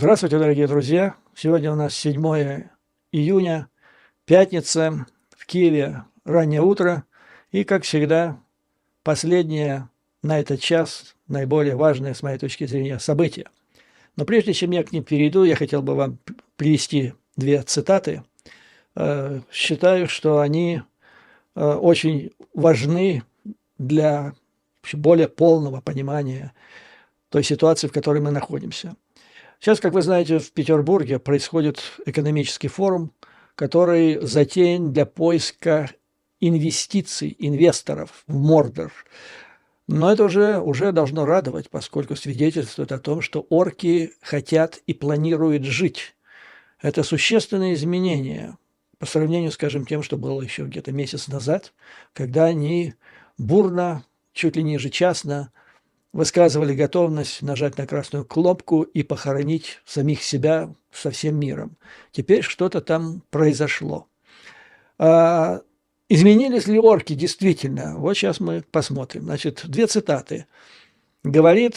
Здравствуйте, дорогие друзья! Сегодня у нас 7 июня, пятница, в Киеве раннее утро. И, как всегда, последнее на этот час, наиболее важное, с моей точки зрения, событие. Но прежде чем я к ним перейду, я хотел бы вам привести две цитаты. Считаю, что они очень важны для более полного понимания той ситуации, в которой мы находимся. Сейчас, как вы знаете, в Петербурге происходит экономический форум, который затеян для поиска инвестиций, инвесторов в Мордор. Но это уже должно радовать, поскольку свидетельствует о том, что орки хотят и планируют жить. Это существенное изменение по сравнению, скажем, тем, что было еще где-то месяц назад, когда они бурно, чуть ли не ежечасно, высказывали готовность нажать на красную кнопку и похоронить самих себя со всем миром. Теперь что-то там произошло. Изменились ли орки действительно? Вот сейчас мы посмотрим. Значит, две цитаты. Говорит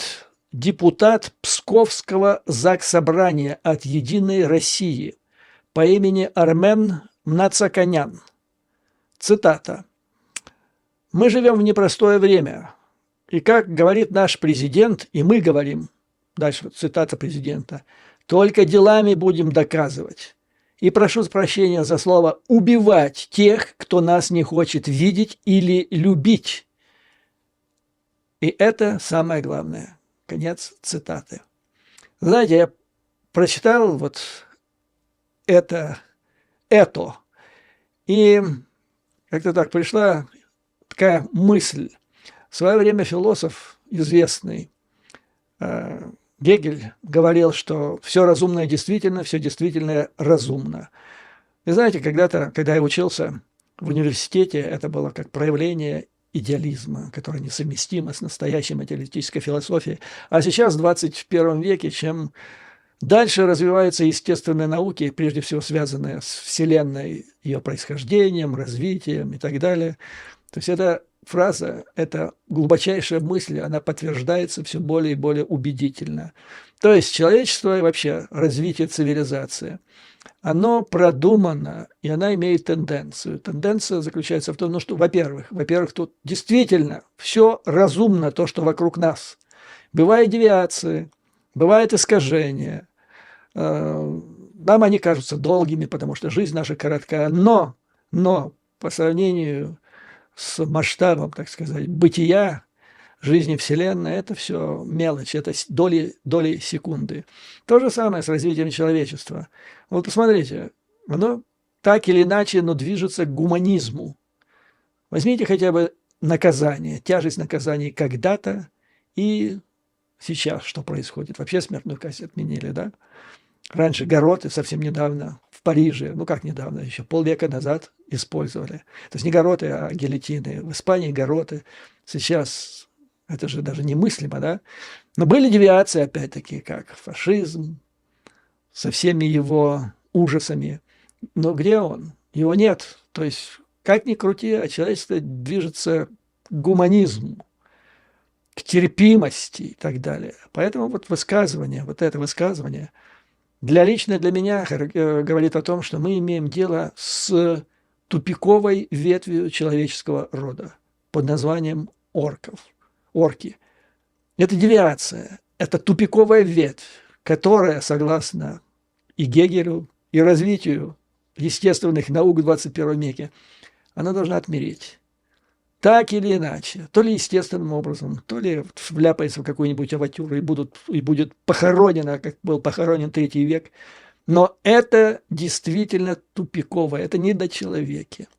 депутат Псковского заксобрания от «Единой России» по имени Армен Мнацаканян. Цитата. «Мы живем в непростое время. И как говорит наш президент, и мы говорим, дальше цитата президента, только делами будем доказывать. И прошу прощения за слово «убивать» тех, кто нас не хочет видеть или любить. И это самое главное». Конец цитаты. Знаете, я прочитал вот это, и как-то так пришла такая мысль. В свое время философ известный Гегель говорил, что все разумное действительно, все действительное разумно. И знаете, когда-то, когда я учился в университете, это было как проявление идеализма, которое несовместимо с настоящей материалистической философией. А сейчас, в 21 веке, чем дальше развиваются естественные науки, прежде всего связанные с Вселенной, ее происхождением, развитием и так далее, то есть эта фраза, эта глубочайшая мысль, она подтверждается все более и более убедительно. То есть человечество и вообще развитие цивилизации, оно продумано, и она имеет тенденцию. Тенденция заключается в том, что, во-первых, тут действительно все разумно, то, что вокруг нас. Бывают девиации, бывают искажения. Нам они кажутся долгими, потому что жизнь наша коротка. Но по сравнению с масштабом, так сказать, бытия, жизни Вселенной, это все мелочь, это доли секунды. То же самое с развитием человечества. Вот посмотрите, оно так или иначе, но движется к гуманизму. Возьмите хотя бы наказание, тяжесть наказаний когда-то и сейчас, что происходит. Вообще смертную казнь отменили, да? Раньше гарроты совсем недавно в Париже, ну как недавно, еще полвека назад использовали. То есть не гарроты, а гильотины. В Испании гарроты. Сейчас это же даже немыслимо, да? Но были девиации, опять-таки, как фашизм, со всеми его ужасами. Но где он? Его нет. То есть, как ни крути, а человечество движется к гуманизму, к терпимости и так далее. Поэтому вот это высказывание лично для меня говорит о том, что мы имеем дело с тупиковой ветвью человеческого рода под названием орки. Это девиация, это тупиковая ветвь, которая, согласно и Гегелю, и развитию естественных наук в 21 веке, она должна отмереть. Так или иначе, то ли естественным образом, то ли вляпается в какую-нибудь авантюру и будет похоронено, как был похоронен Третий век. Но это действительно тупиковое, это недочеловеки.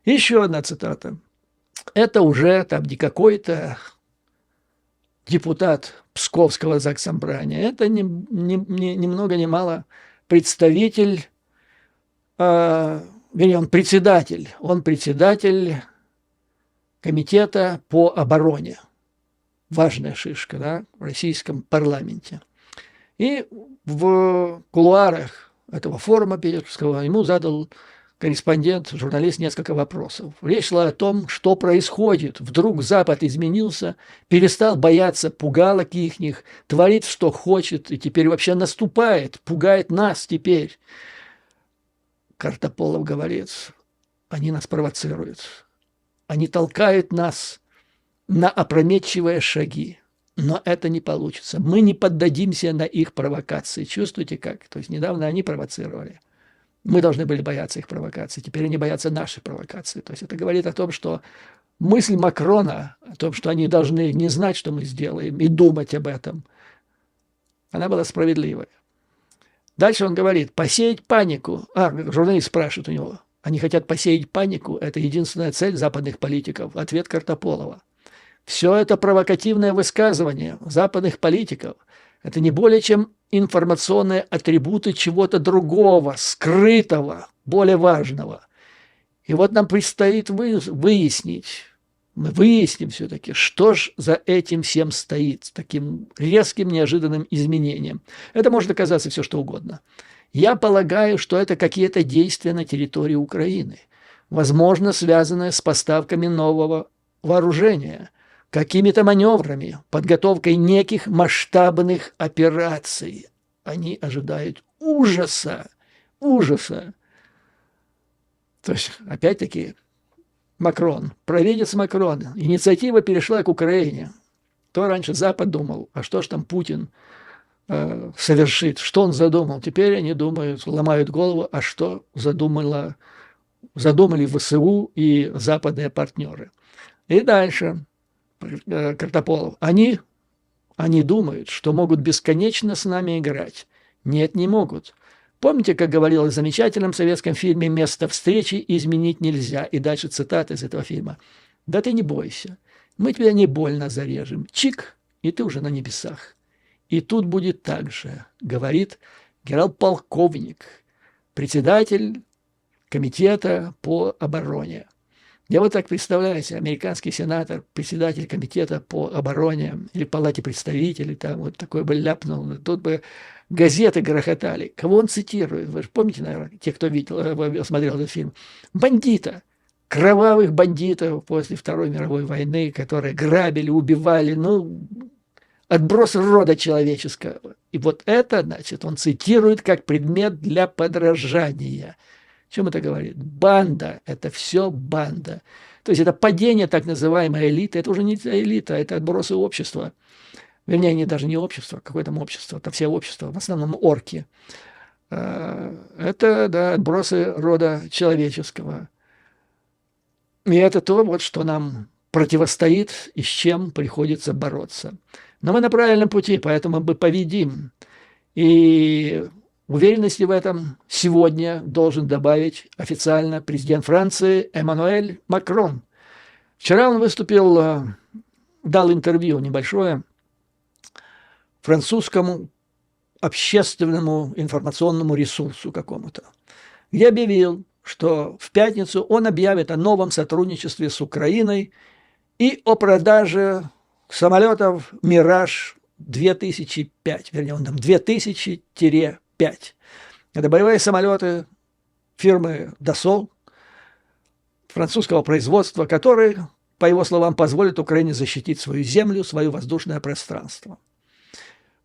Еще одна цитата. Это уже там не какой-то депутат Псковского заксобрания, это ни много ни мало представитель, вернее, он председатель комитета по обороне. Важная шишка, да, в российском парламенте. И в кулуарах этого форума питерского ему задал корреспондент, журналист, несколько вопросов. Речь шла о том, что происходит. Вдруг Запад изменился, перестал бояться пугалок ихних, творит, что хочет, и теперь вообще наступает, пугает нас теперь. Картополов говорит, они нас провоцируют, они толкают нас на опрометчивые шаги. Но это не получится. Мы не поддадимся на их провокации. Чувствуете как? То есть недавно они провоцировали. Мы должны были бояться их провокаций. Теперь они боятся нашей провокации. То есть это говорит о том, что мысль Макрона, о том, что они должны не знать, что мы сделаем, и думать об этом, она была справедливой. Дальше он говорит, посеять панику. Журналист спрашивает у него, они хотят посеять панику? Это единственная цель западных политиков. Ответ Картополова. Все это провокативное высказывание западных политиков. Это не более чем информационные атрибуты чего-то другого, скрытого, более важного. И вот нам предстоит выяснить, мы выясним все-таки, что ж за этим всем стоит, с таким резким, неожиданным изменением. Это может оказаться все, что угодно. Я полагаю, что это какие-то действия на территории Украины, возможно, связанные с поставками нового вооружения, какими-то маневрами, подготовкой неких масштабных операций. Они ожидают ужаса, ужаса. То есть, опять-таки, Макрон, провидец Макрон, инициатива перешла к Украине. То раньше Запад думал, а что ж там Путин совершит, что он задумал. Теперь они думают, ломают голову, а что задумали ВСУ и западные партнеры. И дальше. Картополов. Они думают, что могут бесконечно с нами играть. Нет, не могут. Помните, как говорилось в замечательном советском фильме «Место встречи изменить нельзя». И дальше цитата из этого фильма. «Да ты не бойся, мы тебя не больно зарежем. Чик, и ты уже на небесах». И тут будет так же, говорит генерал-полковник, председатель комитета по обороне. Я вот так представляю себе, американский сенатор, председатель комитета по обороне или палате представителей, там вот такой бы ляпнул, тут бы газеты грохотали. Кого он цитирует? Вы же помните, наверное, те, кто видел, смотрел этот фильм? Бандита, кровавых бандитов после Второй мировой войны, которые грабили, убивали, отбросы рода человеческого. И вот это, значит, он цитирует как предмет для подражания. О чем это говорит? Банда – это все банда. То есть это падение так называемой элиты. Это уже не элита, это отбросы общества. Вернее, они даже не общество, какое там общество, это все общества, в основном орки. Это, да, отбросы рода человеческого. И это то, вот, что нам противостоит и с чем приходится бороться. Но мы на правильном пути, поэтому мы победим. И уверенности в этом сегодня должен добавить официально президент Франции Эммануэль Макрон. Вчера он выступил, дал интервью небольшое французскому общественному информационному ресурсу какому-то, где объявил, что в пятницу он объявит о новом сотрудничестве с Украиной и о продаже самолетов «Мираж-2005», вернее, он там 2000-5. Это боевые самолеты фирмы Dassault, французского производства, которые, по его словам, позволят Украине защитить свою землю, свое воздушное пространство.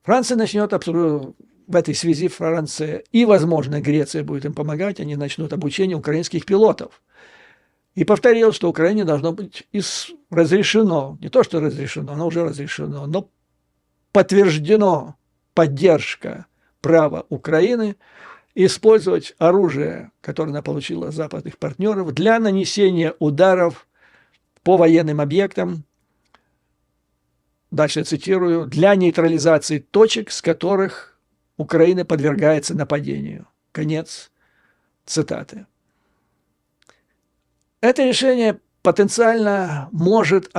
Франция начнет в этой связи, Франция и, возможно, Греция будет им помогать, они начнут обучение украинских пилотов. И повторил, что Украине должно быть разрешено, не то что разрешено, оно уже разрешено, но подтверждено поддержка права Украины использовать оружие, которое она получила от западных партнеров, для нанесения ударов по военным объектам, дальше я цитирую, для нейтрализации точек, с которых Украина подвергается нападению. Конец цитаты. Это решение потенциально может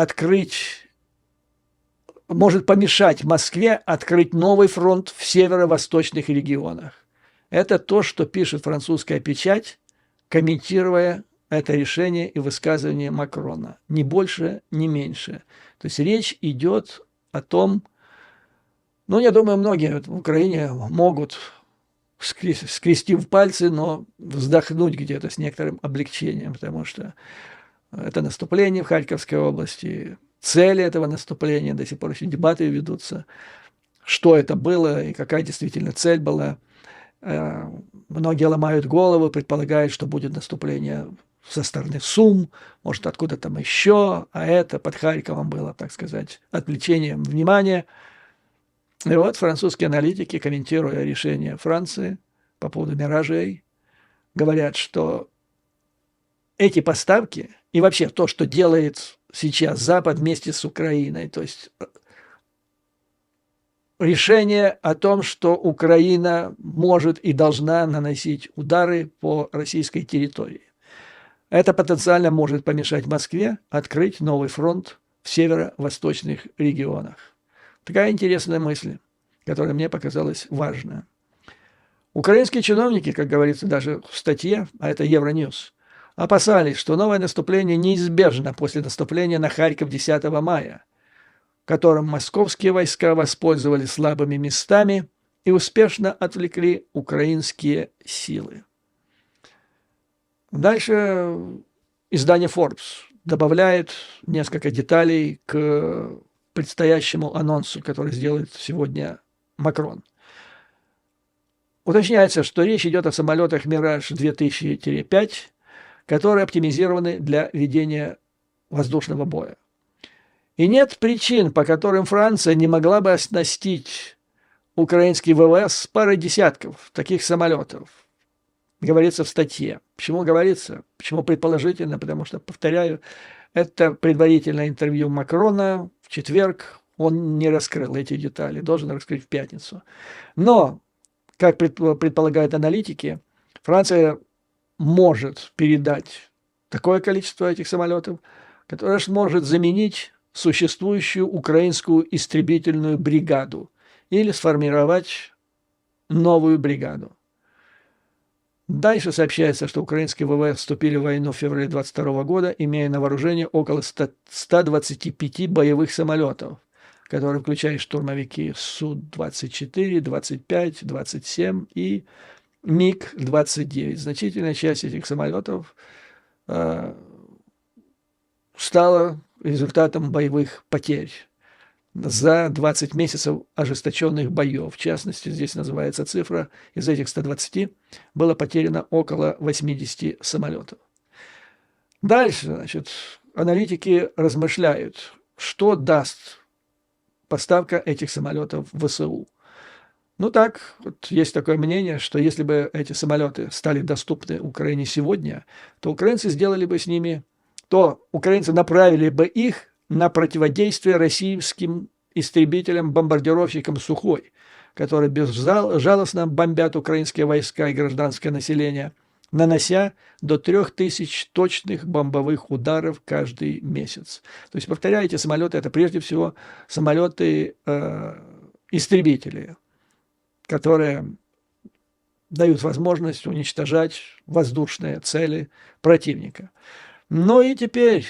помешать Москве открыть новый фронт в северо-восточных регионах. Это то, что пишет французская печать, комментируя это решение и высказывание Макрона. Ни больше, ни меньше. То есть речь идет о том, я думаю, многие в Украине могут скрестив пальцы, но вздохнуть где-то с некоторым облегчением, потому что это наступление в Харьковской области, цели этого наступления, до сих пор еще дебаты ведутся, что это было и какая действительно цель была. Многие ломают голову, предполагают, что будет наступление со стороны Сум, может, откуда там еще, а это под Харьковом было, так сказать, отвлечением внимания. И вот французские аналитики, комментируя решение Франции по поводу «Миражей», говорят, что эти поставки и вообще то, что делает сейчас Запад вместе с Украиной, то есть решение о том, что Украина может и должна наносить удары по российской территории. Это потенциально может помешать Москве открыть новый фронт в северо-восточных регионах. Такая интересная мысль, которая мне показалась важной. Украинские чиновники, как говорится даже в статье, а это Евроньюз, опасались, что новое наступление неизбежно после наступления на Харьков 10 мая, которым московские войска воспользовались слабыми местами и успешно отвлекли украинские силы. Дальше издание Forbes добавляет несколько деталей к предстоящему анонсу, который сделает сегодня Макрон. Уточняется, что речь идет о самолетах «Мираж-2000-5», которые оптимизированы для ведения воздушного боя. И нет причин, по которым Франция не могла бы оснастить украинский ВВС парой десятков таких самолетов. Говорится в статье. Почему говорится? Почему предположительно? Потому что, повторяю, это предварительное интервью Макрона в четверг. Он не раскрыл эти детали, должен раскрыть в пятницу. Но, как предполагают аналитики, Франция может передать такое количество этих самолетов, которое сможет заменить существующую украинскую истребительную бригаду или сформировать новую бригаду. Дальше сообщается, что украинские ВВС вступили в войну в феврале 2022 года, имея на вооружении около 125 боевых самолетов, которые включают штурмовики Су-24, 25, 27 и МиГ-29. Значительная часть этих самолетов стала результатом боевых потерь за 20 месяцев ожесточенных боев. В частности, здесь называется цифра, из этих 120 было потеряно около 80 самолетов. Дальше, значит, аналитики размышляют, что даст поставка этих самолетов в ВСУ. Ну так, вот есть такое мнение, что если бы эти самолеты стали доступны Украине сегодня, то украинцы сделали бы с ними, то украинцы направили бы их на противодействие российским истребителям-бомбардировщикам «Сухой», которые безжалостно бомбят украинские войска и гражданское население, нанося до 3000 точных бомбовых ударов каждый месяц. То есть, повторяю, эти самолеты – это прежде всего самолеты-истребители, которые дают возможность уничтожать воздушные цели противника. Ну и теперь,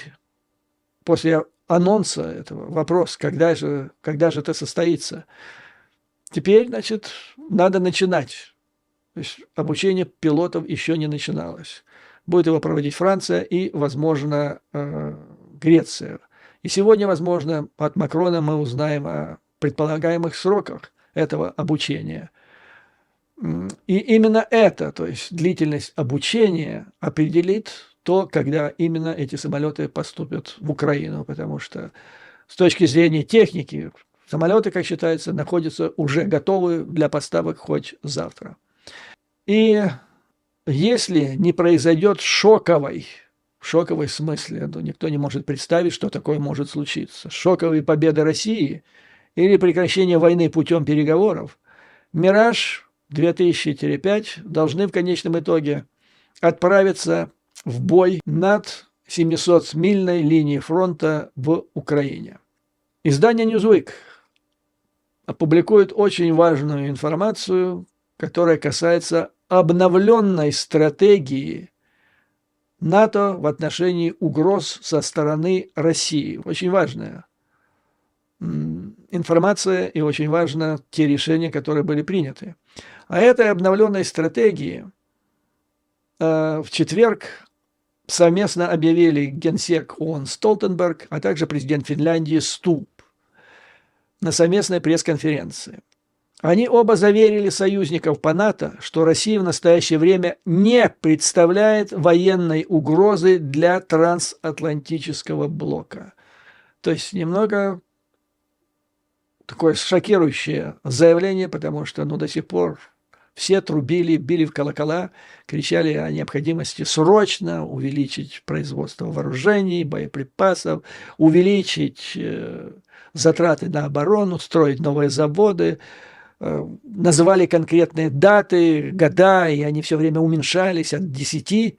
после анонса этого, вопрос, когда же это состоится. Теперь, значит, надо начинать. То есть обучение пилотов еще не начиналось. Будет его проводить Франция и, возможно, Греция. И сегодня, возможно, от Макрона мы узнаем о предполагаемых сроках этого обучения. И именно это, то есть длительность обучения, определит то, когда именно эти самолеты поступят в Украину, потому что с точки зрения техники самолеты, как считается, находятся уже готовы для поставок хоть завтра. И если не произойдет шоковой в смысле, то никто не может представить, что такое может случиться, шоковой победы России или прекращение войны путем переговоров, «Мираж-2000-5» должны в конечном итоге отправиться в бой над 700-мильной линией фронта в Украине. Издание Newsweek опубликует очень важную информацию, которая касается обновленной стратегии НАТО в отношении угроз со стороны России. Очень важная информация и очень важно те решения, которые были приняты. А этой обновленной стратегии в четверг совместно объявили генсек ООН Столтенберг, а также президент Финляндии Стуб на совместной пресс-конференции. Они оба заверили союзников по НАТО, что Россия в настоящее время не представляет военной угрозы для трансатлантического блока. То есть немного такое шокирующее заявление, потому что до сих пор все трубили, били в колокола, кричали о необходимости срочно увеличить производство вооружений, боеприпасов, увеличить затраты на оборону, строить новые заводы. Называли конкретные даты, года, и они все время уменьшались от 10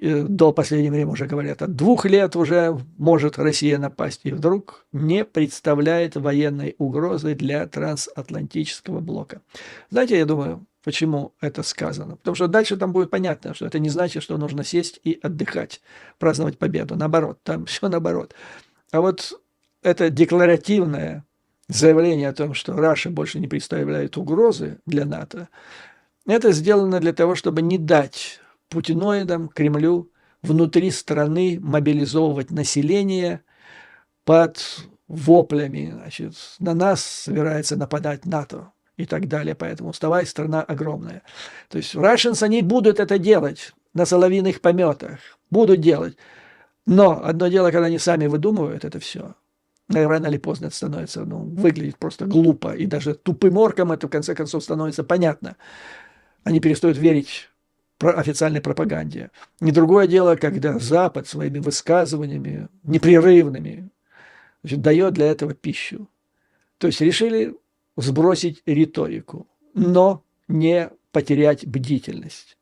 до последнего времени уже говорят, от 2 лет уже может Россия напасть, и вдруг не представляет военной угрозы для трансатлантического блока. Знаете, я думаю, почему это сказано? Потому что дальше там будет понятно, что это не значит, что нужно сесть и отдыхать, праздновать победу. Наоборот, там все наоборот. А вот это декларативное заявление о том, что Раша больше не представляет угрозы для НАТО, это сделано для того, чтобы не дать путиноидам, Кремлю внутри страны мобилизовывать население под воплями, значит, на нас собирается нападать НАТО и так далее. Поэтому вставай, страна огромная. То есть Russians, они будут это делать на соловьиных пометах, будут делать. Но одно дело, когда они сами выдумывают это все, рано или поздно это становится, выглядит просто глупо, и даже тупым оркам это в конце концов становится понятно. Они перестают верить официальной пропаганде. Не другое дело, когда Запад своими высказываниями непрерывными, значит, дает для этого пищу. То есть решили сбросить риторику, но не потерять бдительность.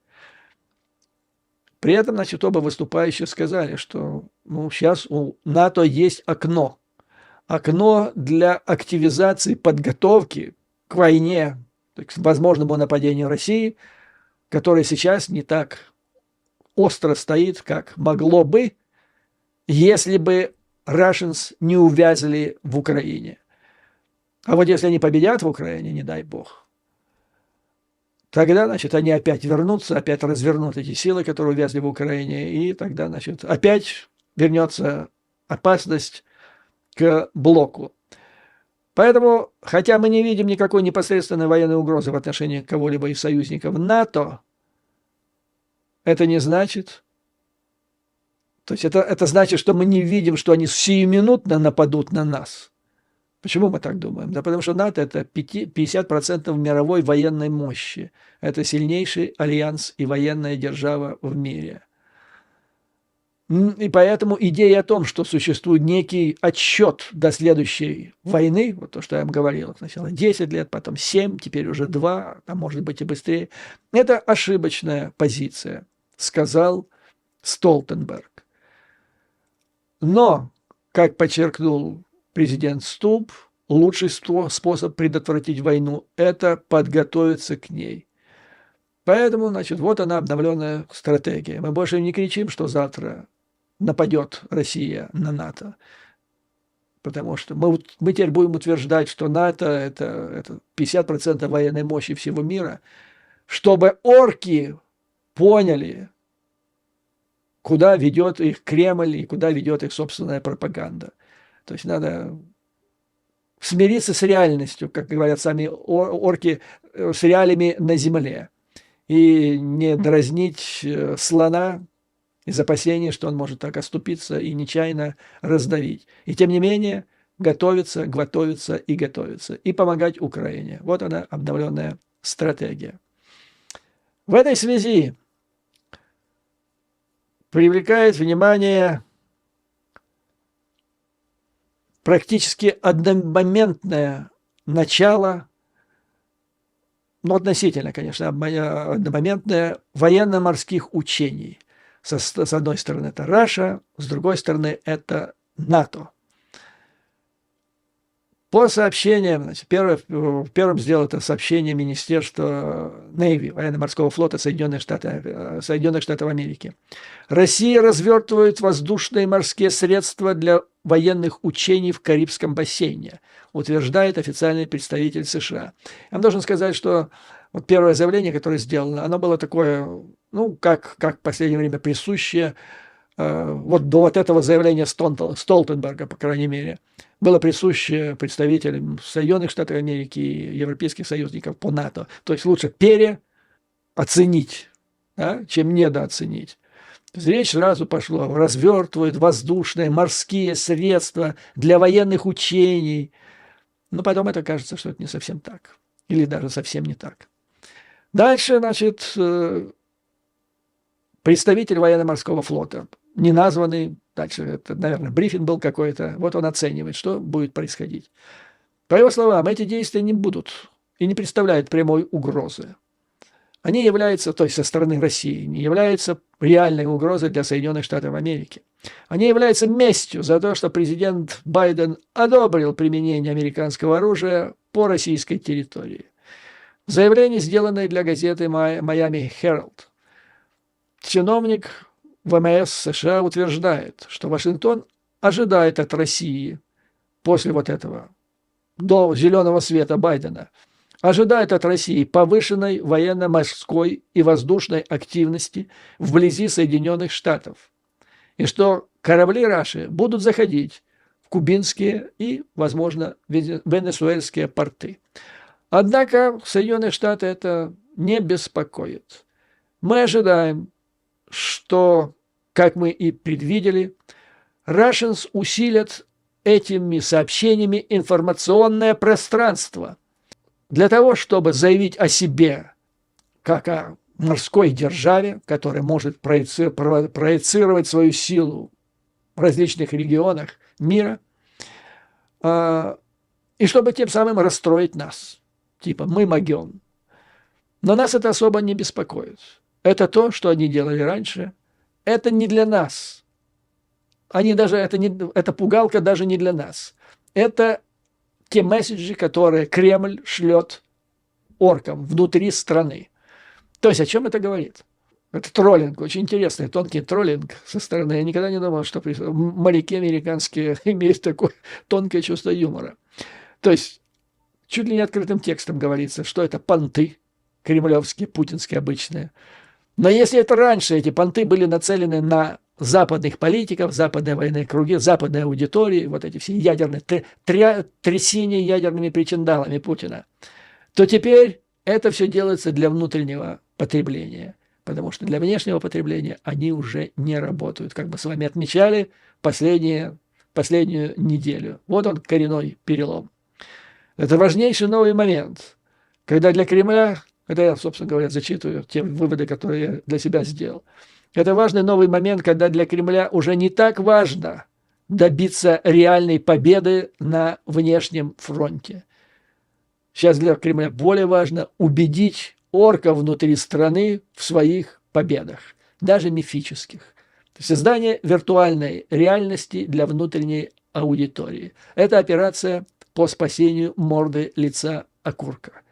При этом, значит, оба выступающие сказали, что сейчас у НАТО есть окно для активизации подготовки к войне, к возможному нападению России, которое сейчас не так остро стоит, как могло бы, если бы Russians не увязли в Украине. А вот если они победят в Украине, не дай бог, тогда, значит, они опять вернутся, опять развернут эти силы, которые увязли в Украине, и тогда, значит, опять вернется опасность к блоку. Поэтому, хотя мы не видим никакой непосредственной военной угрозы в отношении кого-либо из союзников НАТО, это не значит, то есть это значит, что мы не видим, что они сиюминутно нападут на нас. Почему мы так думаем? Да потому что НАТО – это 50% мировой военной мощи. Это сильнейший альянс и военная держава в мире. И поэтому идея о том, что существует некий отсчет до следующей войны, вот то, что я вам говорил, сначала 10 лет, потом 7, теперь уже 2, а может быть и быстрее, это ошибочная позиция, сказал Столтенберг. Но, как подчеркнул президент Стуб, лучший способ предотвратить войну – это подготовиться к ней. Поэтому, значит, вот она, обновленная стратегия. Мы больше не кричим, что завтра нападет Россия на НАТО. Потому что мы теперь будем утверждать, что НАТО – это 50% военной мощи всего мира, чтобы орки поняли, куда ведет их Кремль и куда ведет их собственная пропаганда. То есть надо смириться с реальностью, как говорят сами орки, с реалиями на земле. И не дразнить слона из опасения, что он может так оступиться и нечаянно раздавить. И тем не менее готовиться, готовиться и готовиться. И помогать Украине. Вот она, обновленная стратегия. В этой связи привлекает внимание практически одномоментное начало, но относительно, конечно, одномоментное военно-морских учений. С одной стороны, это Раша, с другой стороны, это НАТО. По сообщениям, значит, первым сделал это сообщение Министерства Navy, военно-морского флота Соединенных Штатов Америки. Россия развертывает воздушные и морские средства для военных учений в Карибском бассейне, утверждает официальный представитель США. Я вам должен сказать, что вот первое заявление, которое сделано, оно было такое, ну, как в последнее время присущее, вот до вот этого заявления Столтенберга, по крайней мере, было присуще представителям Соединенных Штатов Америки и европейских союзников по НАТО. То есть лучше переоценить, да, чем недооценить. Речь сразу пошла, развертывают воздушные, морские средства для военных учений. Но потом это кажется, что это не совсем так. Или даже совсем не так. Дальше, значит, представитель военно-морского флота, не названный, дальше, это, наверное, брифинг был какой-то, вот он оценивает, что будет происходить. По его словам, эти действия не будут и не представляют прямой угрозы. Они являются, то есть со стороны России, не являются реальной угрозой для Соединенных Штатов Америки. Они являются местью за то, что президент Байден одобрил применение американского оружия по российской территории. Заявление, сделанное для газеты «Майами Herald». Чиновник ВМС США утверждает, что Вашингтон ожидает от России после вот этого, до зеленого света Байдена, ожидает от России повышенной военно-морской и воздушной активности вблизи Соединенных Штатов, и что корабли Раши будут заходить в кубинские и, возможно, венесуэльские порты. Однако Соединенные Штаты это не беспокоит. Мы ожидаем, что, как мы и предвидели, Russians усилят этими сообщениями информационное пространство для того, чтобы заявить о себе как о морской державе, которая может проецировать свою силу в различных регионах мира, и чтобы тем самым расстроить нас. Типа мы могем. Но нас это особо не беспокоит. Это то, что они делали раньше. Это не для нас. Это пугалка даже не для нас. Это те месседжи, которые Кремль шлет оркам внутри страны. То есть о чем это говорит? Это троллинг, очень интересный, тонкий троллинг со стороны. Я никогда не думал, что моряки американские имеют такое тонкое чувство юмора. То есть чуть ли не открытым текстом говорится, что это понты кремлевские, путинские обычные. Но если это раньше, эти понты были нацелены на западных политиков, западные военные круги, западные аудитории, вот эти все ядерные, трясения ядерными причиндалами Путина, то теперь это все делается для внутреннего потребления, потому что для внешнего потребления они уже не работают, как мы с вами отмечали последнюю неделю. Вот он, коренной перелом. Это важнейший новый момент, когда для Кремля, это я, собственно говоря, зачитываю те выводы, которые я для себя сделал, это важный новый момент, когда для Кремля уже не так важно добиться реальной победы на внешнем фронте. Сейчас для Кремля более важно убедить орков внутри страны в своих победах, даже мифических. Создание виртуальной реальности для внутренней аудитории. Это операция по спасению морды лица окурка.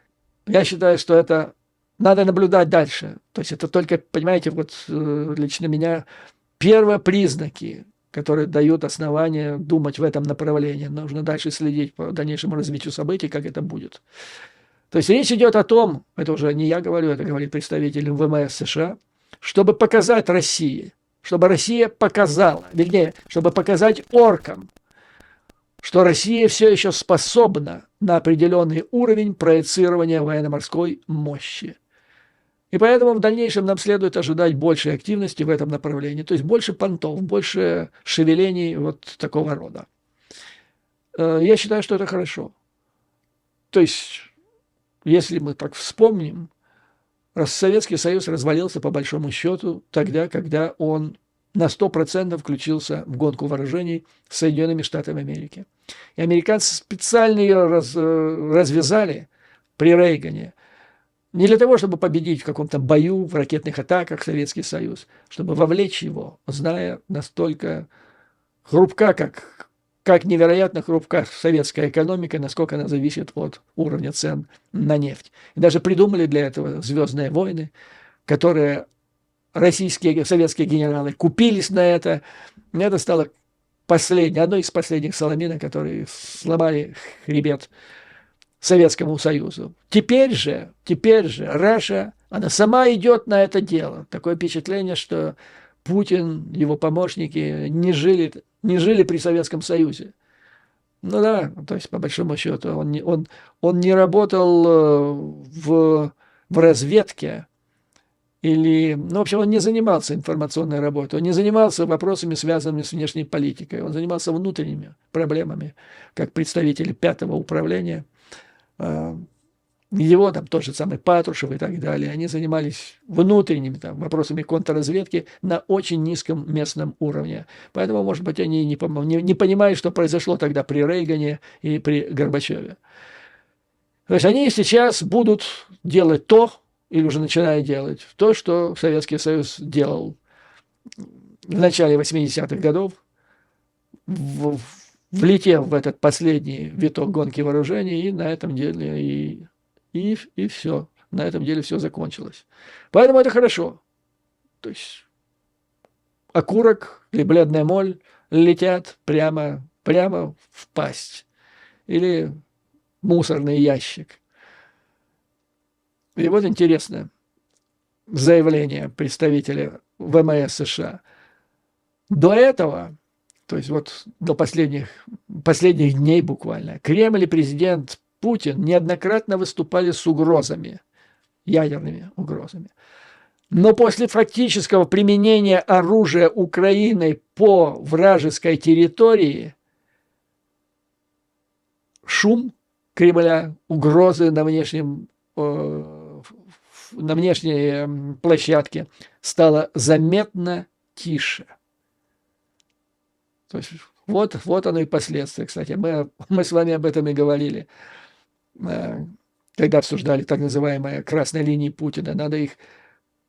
Я считаю, что это надо наблюдать дальше. То есть это только, понимаете, вот лично меня первые признаки, которые дают основания думать в этом направлении. Нужно дальше следить по дальнейшему развитию событий, как это будет. То есть речь идет о том, это уже не я говорю, это говорит представитель ВМС США, чтобы показать России, чтобы Россия показала, вернее, чтобы показать оркам, что Россия все еще способна на определенный уровень проецирования военно-морской мощи. И поэтому в дальнейшем нам следует ожидать большей активности в этом направлении, то есть больше понтов, больше шевелений вот такого рода. Я считаю, что это хорошо. То есть, если мы так вспомним, Советский Союз развалился по большому счету тогда, когда он на 100% включился в гонку вооружений с Соединенными Штатами Америки. И американцы специально ее развязали при Рейгане, не для того, чтобы победить в каком-то бою, в ракетных атаках Советский Союз, чтобы вовлечь его, зная настолько хрупка, как невероятно хрупка советская экономика, насколько она зависит от уровня цен на нефть. И даже придумали для этого «Звездные войны», которые советские генералы купились на это. Это стало одной из последних соломинок, которые сломали хребет Советскому Союзу. Теперь же Раша, она сама идет на это дело. Такое впечатление, что Путин, его помощники не жили при Советском Союзе. Ну да, то есть по большому счету он не работал в разведке, или, ну, в общем, он не занимался информационной работой, он не занимался вопросами, связанными с внешней политикой, он занимался внутренними проблемами, как представитель 5-го управления. Его там тот же самый Патрушев и так далее, они занимались внутренними там вопросами контрразведки на очень низком местном уровне. Поэтому, может быть, они не понимают, что произошло тогда при Рейгане и при Горбачеве. То есть они сейчас будут делать то, или уже начинают делать, то, что Советский Союз делал в начале 80-х годов, влетев в этот последний виток гонки вооружений, и на этом деле и все. На этом деле все закончилось. Поэтому это хорошо. То есть окурок или бледная моль летят прямо в пасть. Или мусорный ящик. И вот интересно заявление представителя ВМС США. До этого, то есть вот до последних дней буквально, Кремль и президент Путин неоднократно выступали с угрозами, ядерными угрозами. Но после фактического применения оружия Украиной по вражеской территории шум Кремля, угрозы на внешней площадке стало заметно тише. То есть вот оно и последствия. Кстати, мы с вами об этом и говорили, когда обсуждали так называемые красные линии Путина. Надо их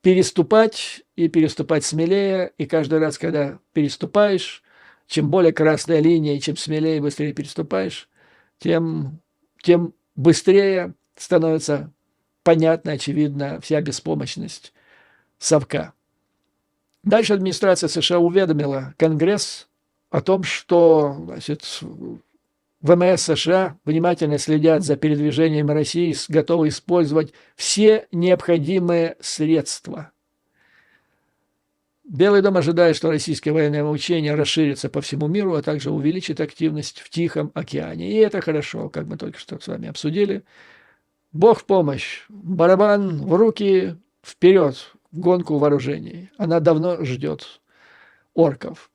переступать и переступать смелее. И каждый раз, когда переступаешь, чем более красная линия, и чем смелее и быстрее переступаешь, тем быстрее становится понятна, очевидна вся беспомощность совка. Дальше администрация США уведомила Конгресс о том, что, значит, ВМС США внимательно следят за передвижением России, готовы использовать все необходимые средства. Белый дом ожидает, что российское военное учение расширится по всему миру, а также увеличит активность в Тихом океане. И это хорошо, как мы только что с вами обсудили. Бог в помощь, барабан в руки, вперед, в гонку вооружений. Она давно ждет орков.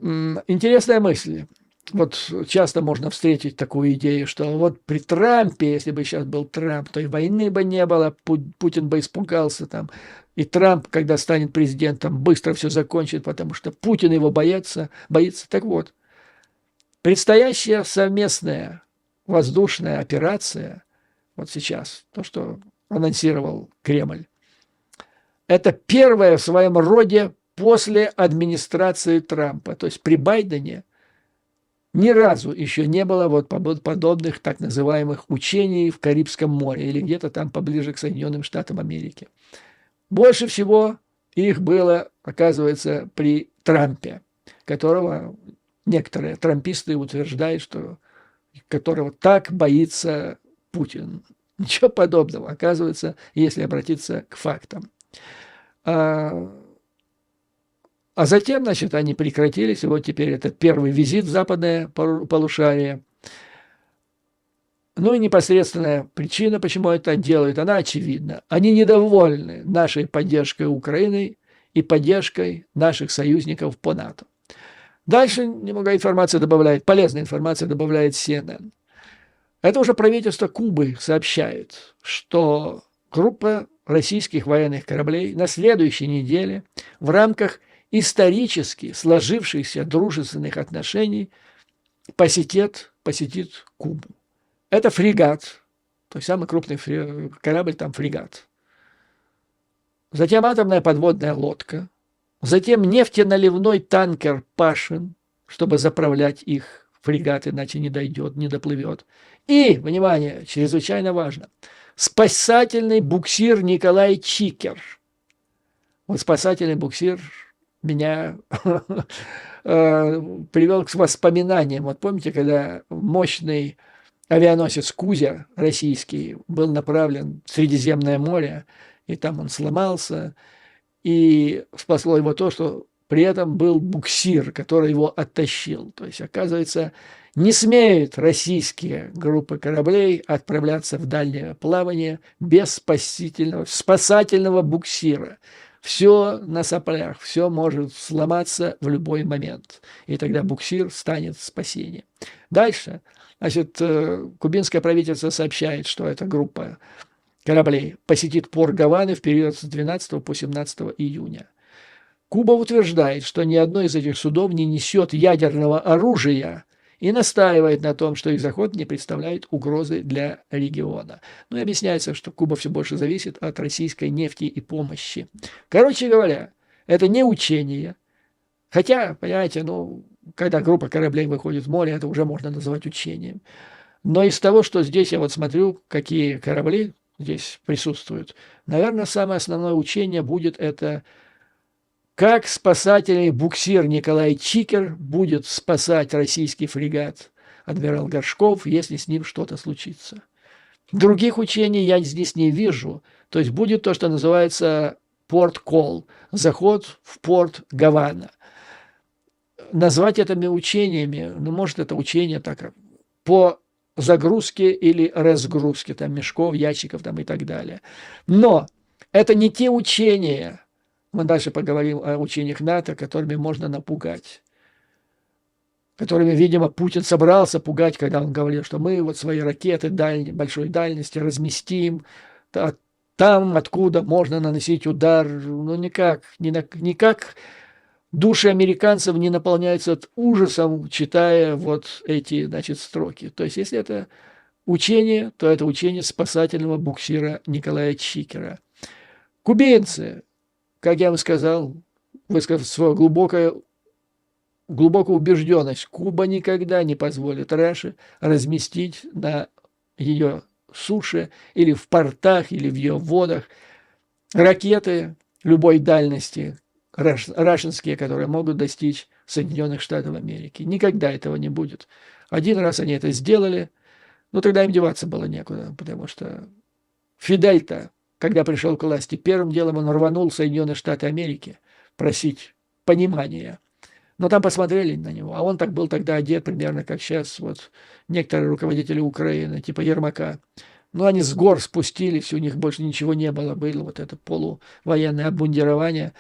Интересная мысль. Вот часто можно встретить такую идею, что вот при Трампе, если бы сейчас был Трамп, то и войны бы не было, Путин бы испугался там. И Трамп, когда станет президентом, быстро все закончит, потому что Путин его боится. Так вот, предстоящая совместная воздушная операция, вот сейчас, то, что анонсировал Кремль, это первое в своем роде после администрации Трампа. То есть при Байдене ни разу еще не было вот подобных так называемых учений в Карибском море или где-то там поближе к Соединенным Штатам Америки. Больше всего их было, оказывается, при Трампе, которого некоторые трамписты утверждают, что которого так боится Путин. Ничего подобного, оказывается, если обратиться к фактам. А затем, значит, они прекратились, и вот теперь это первый визит в западное полушарие. Ну и непосредственная причина, почему это делают, она очевидна. Они недовольны нашей поддержкой Украины и поддержкой наших союзников по НАТО. Дальше немного информации добавляет, полезная информация добавляет CNN. Это уже правительство Кубы сообщает, что группа российских военных кораблей на следующей неделе в рамках исторически сложившихся дружественных отношений посетит Кубу. Это фрегат, то есть самый крупный корабль, там фрегат. Затем атомная подводная лодка. Затем нефтеналивной танкер «Пашин», чтобы заправлять их фрегат, иначе не дойдет, не доплывет. И, внимание, чрезвычайно важно, спасательный буксир Николай Чикер. Вот спасательный буксир меня привел к воспоминаниям. Вот помните, когда мощный авианосец «Кузя» российский был направлен в Средиземное море, и там он сломался, и спасло его то, что при этом был буксир, который его оттащил. То есть, оказывается, не смеют российские группы кораблей отправляться в дальнее плавание без спасательного буксира. Все на соплях, все может сломаться в любой момент. И тогда буксир станет спасением. Дальше, значит, кубинское правительство сообщает, что эта группа кораблей посетит порт Гаваны в период с 12 по 17 июня. Куба утверждает, что ни одно из этих судов не несет ядерного оружия и настаивает на том, что их заход не представляет угрозы для региона. Ну и объясняется, что Куба все больше зависит от российской нефти и помощи. Короче говоря, это не учение. Хотя, понимаете, ну, когда группа кораблей выходит в море, это уже можно называть учением. Но из того, что здесь я вот смотрю, какие корабли здесь присутствуют, наверное, самое основное учение будет это, как спасательный буксир Николай Чикер будет спасать российский фрегат адмирал Горшков, если с ним что-то случится. Других учений я здесь не вижу. То есть будет то, что называется порт-колл, заход в порт Гавана. Назвать это учениями, ну, может, это учение так, по загрузке или разгрузке там, мешков, ящиков там, и так далее. Но это не те учения, мы дальше поговорим о учениях НАТО, которыми можно напугать, которыми, видимо, Путин собрался пугать, когда он говорил, что мы вот свои ракеты большой дальности разместим там, откуда можно наносить удар. Ну, никак души американцев не наполняются ужасом, читая вот эти, значит, строки. То есть, если это учение, то это учение спасательного буксира Николая Чикера. Кубинцы, как я вам сказал, высказав свою глубокую убежденность, Куба никогда не позволит Раше разместить на ее суше или в портах, или в ее водах ракеты любой дальности, рашенские, которые могут достичь Соединенных Штатов Америки. Никогда этого не будет. Один раз они это сделали, но тогда им деваться было некуда, потому что Фидель-то, когда пришел к власти, первым делом он рванул в Соединенные Штаты Америки просить понимания. Но там посмотрели на него, а он так был тогда одет примерно как сейчас вот некоторые руководители Украины, типа Ермака. Ну, они с гор спустились, у них больше ничего не было, было вот это полувоенное обмундирование.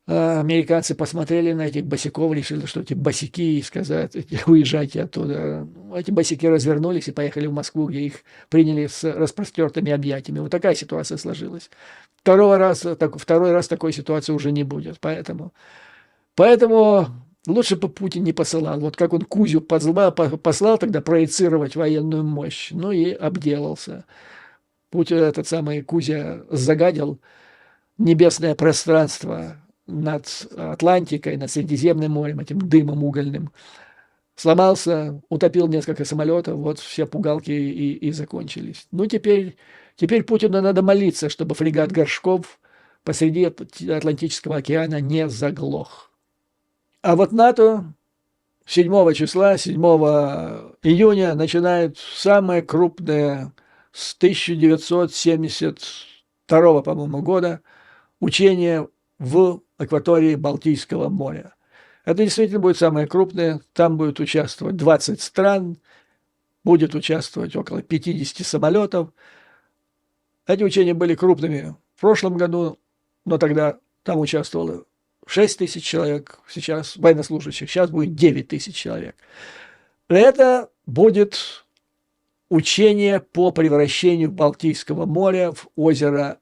А американцы посмотрели на этих босиков, решили, что эти босики, и сказать, уезжайте оттуда. Эти босики развернулись и поехали в Москву, где их приняли с распростертыми объятиями. Вот такая ситуация сложилась. Второй раз такой ситуации уже не будет. Поэтому лучше бы Путин не посылал. Вот как он Кузю послал тогда проецировать военную мощь, ну и обделался. Путин, этот самый Кузя, загадил небесное пространство над Атлантикой, над Средиземным морем, этим дымом угольным. Сломался, утопил несколько самолетов, вот все пугалки и закончились. Ну, теперь Путину надо молиться, чтобы фрегат Горшков посреди Атлантического океана не заглох. А вот НАТО 7 числа, 7 июня начинает самое крупное с 1972, по-моему, года учение в акватории Балтийского моря. Это действительно будет самое крупное. Там будет участвовать 20 стран, будет участвовать около 50 самолетов. Эти учения были крупными в прошлом году, но тогда там участвовало 6 тысяч человек, сейчас военнослужащих, сейчас будет 9 тысяч человек. Это будет учение по превращению Балтийского моря в озеро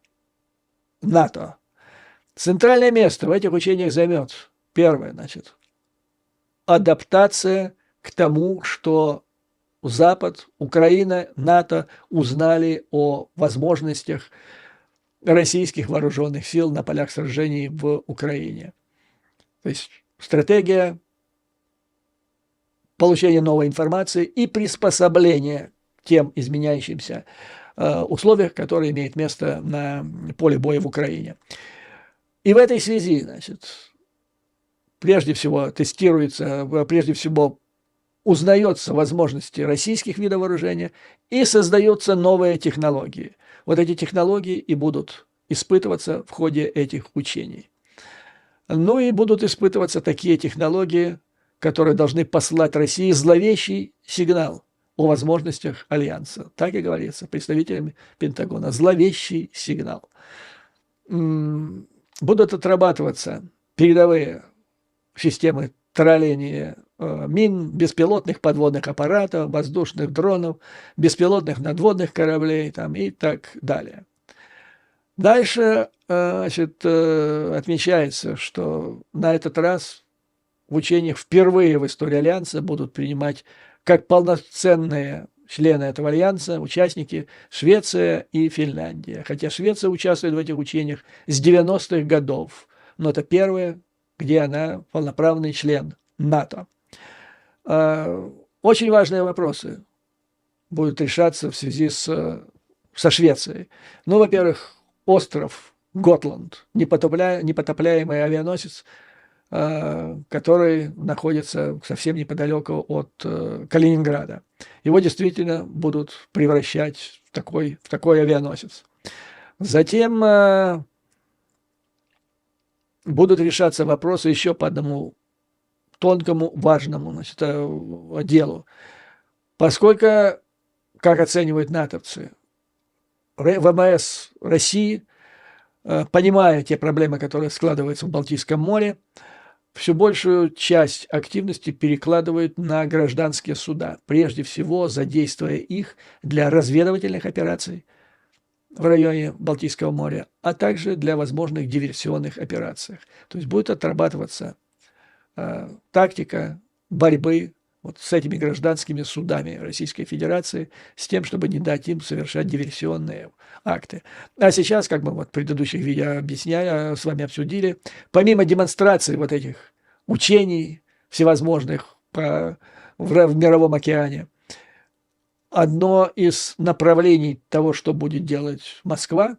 НАТО. Центральное место в этих учениях займет, первое, значит, адаптация к тому, что Запад, Украина, НАТО узнали о возможностях российских вооруженных сил на полях сражений в Украине. То есть стратегия получения новой информации и приспособления к тем изменяющимся условиях, которые имеют место на поле боя в Украине. И в этой связи, значит, прежде всего тестируется, прежде всего узнаются возможности российских видов вооружения и создаются новые технологии. Вот эти технологии и будут испытываться в ходе этих учений. Ну и будут испытываться такие технологии, которые должны послать России зловещий сигнал о возможностях Альянса. Так и говорится представителями Пентагона. Зловещий сигнал. Будут отрабатываться передовые системы тролления мин, беспилотных подводных аппаратов, воздушных дронов, беспилотных надводных кораблей там, и так далее. Дальше значит, отмечается, что на этот раз в учениях впервые в истории Альянса будут принимать как полноценные члены этого Альянса, участники Швеция и Финляндия. Хотя Швеция участвует в этих учениях с 90-х годов, но это первое, где она полноправный член НАТО. Очень важные вопросы будут решаться в связи со Швецией. Ну, во-первых, остров Готланд, непотопляемый авианосец, который находится совсем неподалеку от Калининграда. Его действительно будут превращать в такой авианосец. Затем будут решаться вопросы еще по одному тонкому, важному, значит, делу. Поскольку, как оценивают натовцы, ВМС России, понимая те проблемы, которые складываются в Балтийском море, все большую часть активности перекладывают на гражданские суда, прежде всего задействуя их для разведывательных операций в районе Балтийского моря, а также для возможных диверсионных операций. То есть будет отрабатываться тактика борьбы вот с этими гражданскими судами Российской Федерации, с тем, чтобы не дать им совершать диверсионные акты. А сейчас, как мы вот в предыдущих видео с вами обсудили, помимо демонстрации вот этих учений всевозможных в Мировом океане, одно из направлений того, что будет делать Москва,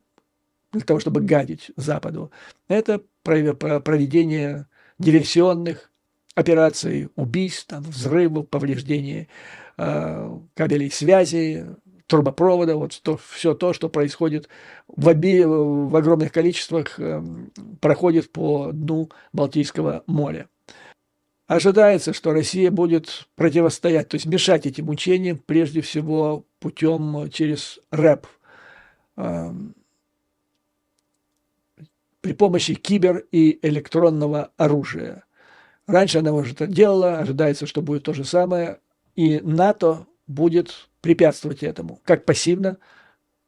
для того, чтобы гадить Западу, это проведение диверсионных операций, убийств, там, взрывов, повреждений кабелей связи, трубопровода, вот все то, что происходит в огромных количествах, проходит по дну Балтийского моря. Ожидается, что Россия будет противостоять, то есть мешать этим учениям, прежде всего путем через РЭП, при помощи кибер- и электронного оружия. Раньше она уже это делала, ожидается, что будет то же самое, и НАТО будет препятствовать этому, как пассивно,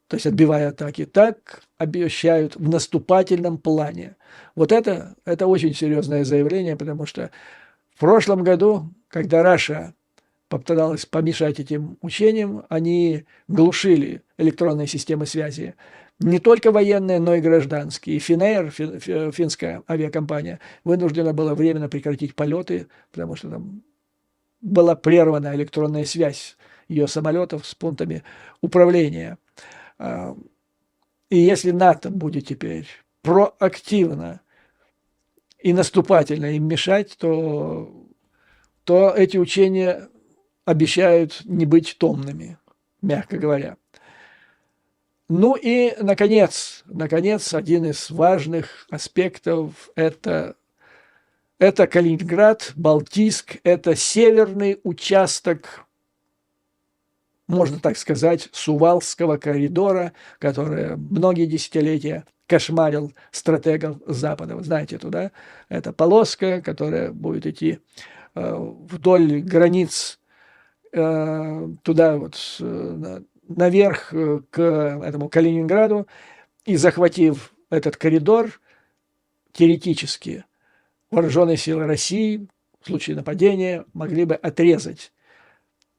то есть отбивая атаки, так обещают в наступательном плане. Вот это очень серьезное заявление, потому что в прошлом году, когда Раша попыталась помешать этим учениям, они глушили электронные системы связи, не только военные, но и гражданские. И Finnair, финская авиакомпания, вынуждена была временно прекратить полеты, потому что там была прервана электронная связь ее самолетов с пунктами управления. И если НАТО будет теперь проактивно и наступательно им мешать, то эти учения обещают не быть томными, мягко говоря. Ну и, наконец, один из важных аспектов – это Калининград, Балтийск, это северный участок, можно так сказать, Сувалского коридора, который многие десятилетия кошмарил стратегов Запада. Вы знаете, туда это полоска, которая будет идти вдоль границ, туда вот наверх к этому Калининграду, и захватив этот коридор, теоретически вооруженные силы России в случае нападения могли бы отрезать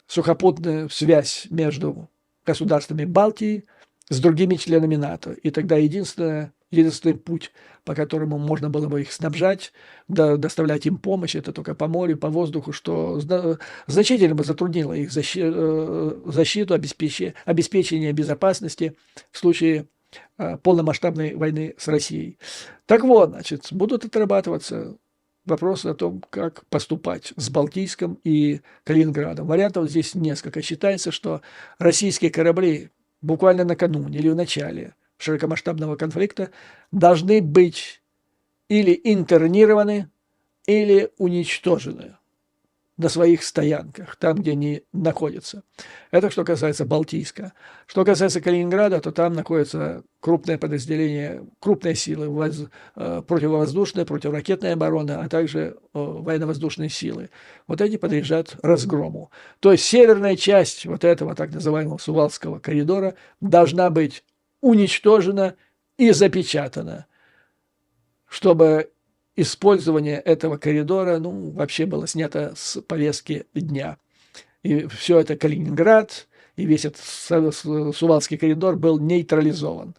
сухопутную связь между государствами Балтии с другими членами НАТО. И тогда единственный путь, по которому можно было бы их снабжать, доставлять им помощь, это только по морю, по воздуху, что значительно бы затруднило их защиту, обеспечение безопасности в случае полномасштабной войны с Россией. Так вот, значит, будут отрабатываться вопросы о том, как поступать с Балтийском и Калининградом. Вариантов здесь несколько. Считается, что российские корабли буквально накануне или в начале широкомасштабного конфликта должны быть или интернированы, или уничтожены на своих стоянках, там, где они находятся. Это что касается Балтийска. Что касается Калининграда, то там находится крупное подразделение, крупные силы противовоздушной, противоракетной обороны, а также военно-воздушные силы. Вот эти подлежат разгрому. То есть северная часть вот этого так называемого Сувалского коридора должна быть уничтожена и запечатана, чтобы использование этого коридора, ну, вообще было снято с повестки дня. И все это Калининград, и весь этот Сувалский коридор был нейтрализован.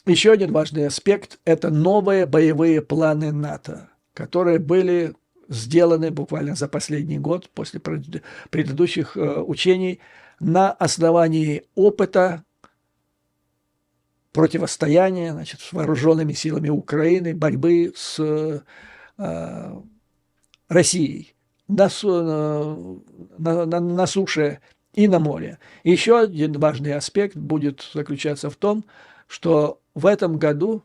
Еще один важный аспект – это новые боевые планы НАТО, которые были сделаны буквально за последний год после предыдущих учений на основании опыта противостояния, значит, с вооруженными силами Украины, борьбы с Россией на суше и на море. И еще один важный аспект будет заключаться в том, что в этом году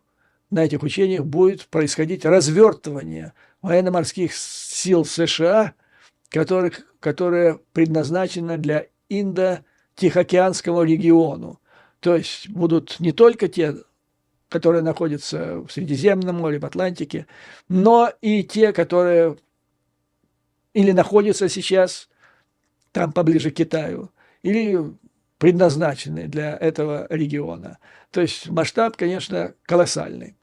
на этих учениях будет происходить развертывание военно-морских сил США, которые предназначены для Индо-Тихоокеанского региона. То есть будут не только те, которые находятся в Средиземном море, в Атлантике, но и те, которые или находятся сейчас там поближе к Китаю, или предназначены для этого региона. То есть масштаб, конечно, колоссальный.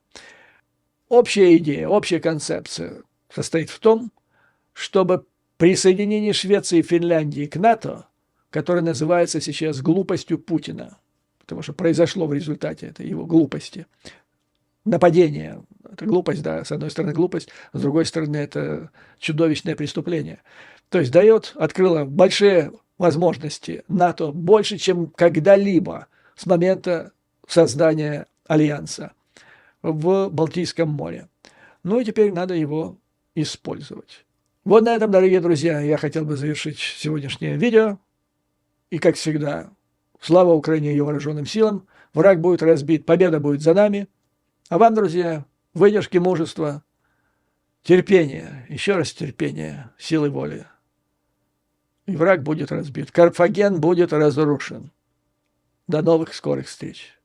Общая идея, общая концепция состоит в том, чтобы присоединение Швеции и Финляндии к НАТО, которое называется сейчас глупостью Путина, потому что произошло в результате этой его глупости. Нападение – это глупость, да, с одной стороны глупость, с другой стороны это чудовищное преступление. То есть открыло большие возможности НАТО, больше, чем когда-либо с момента создания Альянса в Балтийском море. Ну и теперь надо его использовать. Вот на этом, дорогие друзья, я хотел бы завершить сегодняшнее видео. И, как всегда, слава Украине и ее вооруженным силам. Враг будет разбит, победа будет за нами. А вам, друзья, выдержки, мужества, терпения, еще раз терпения, силы воли. И враг будет разбит. Карфаген будет разрушен. До новых скорых встреч.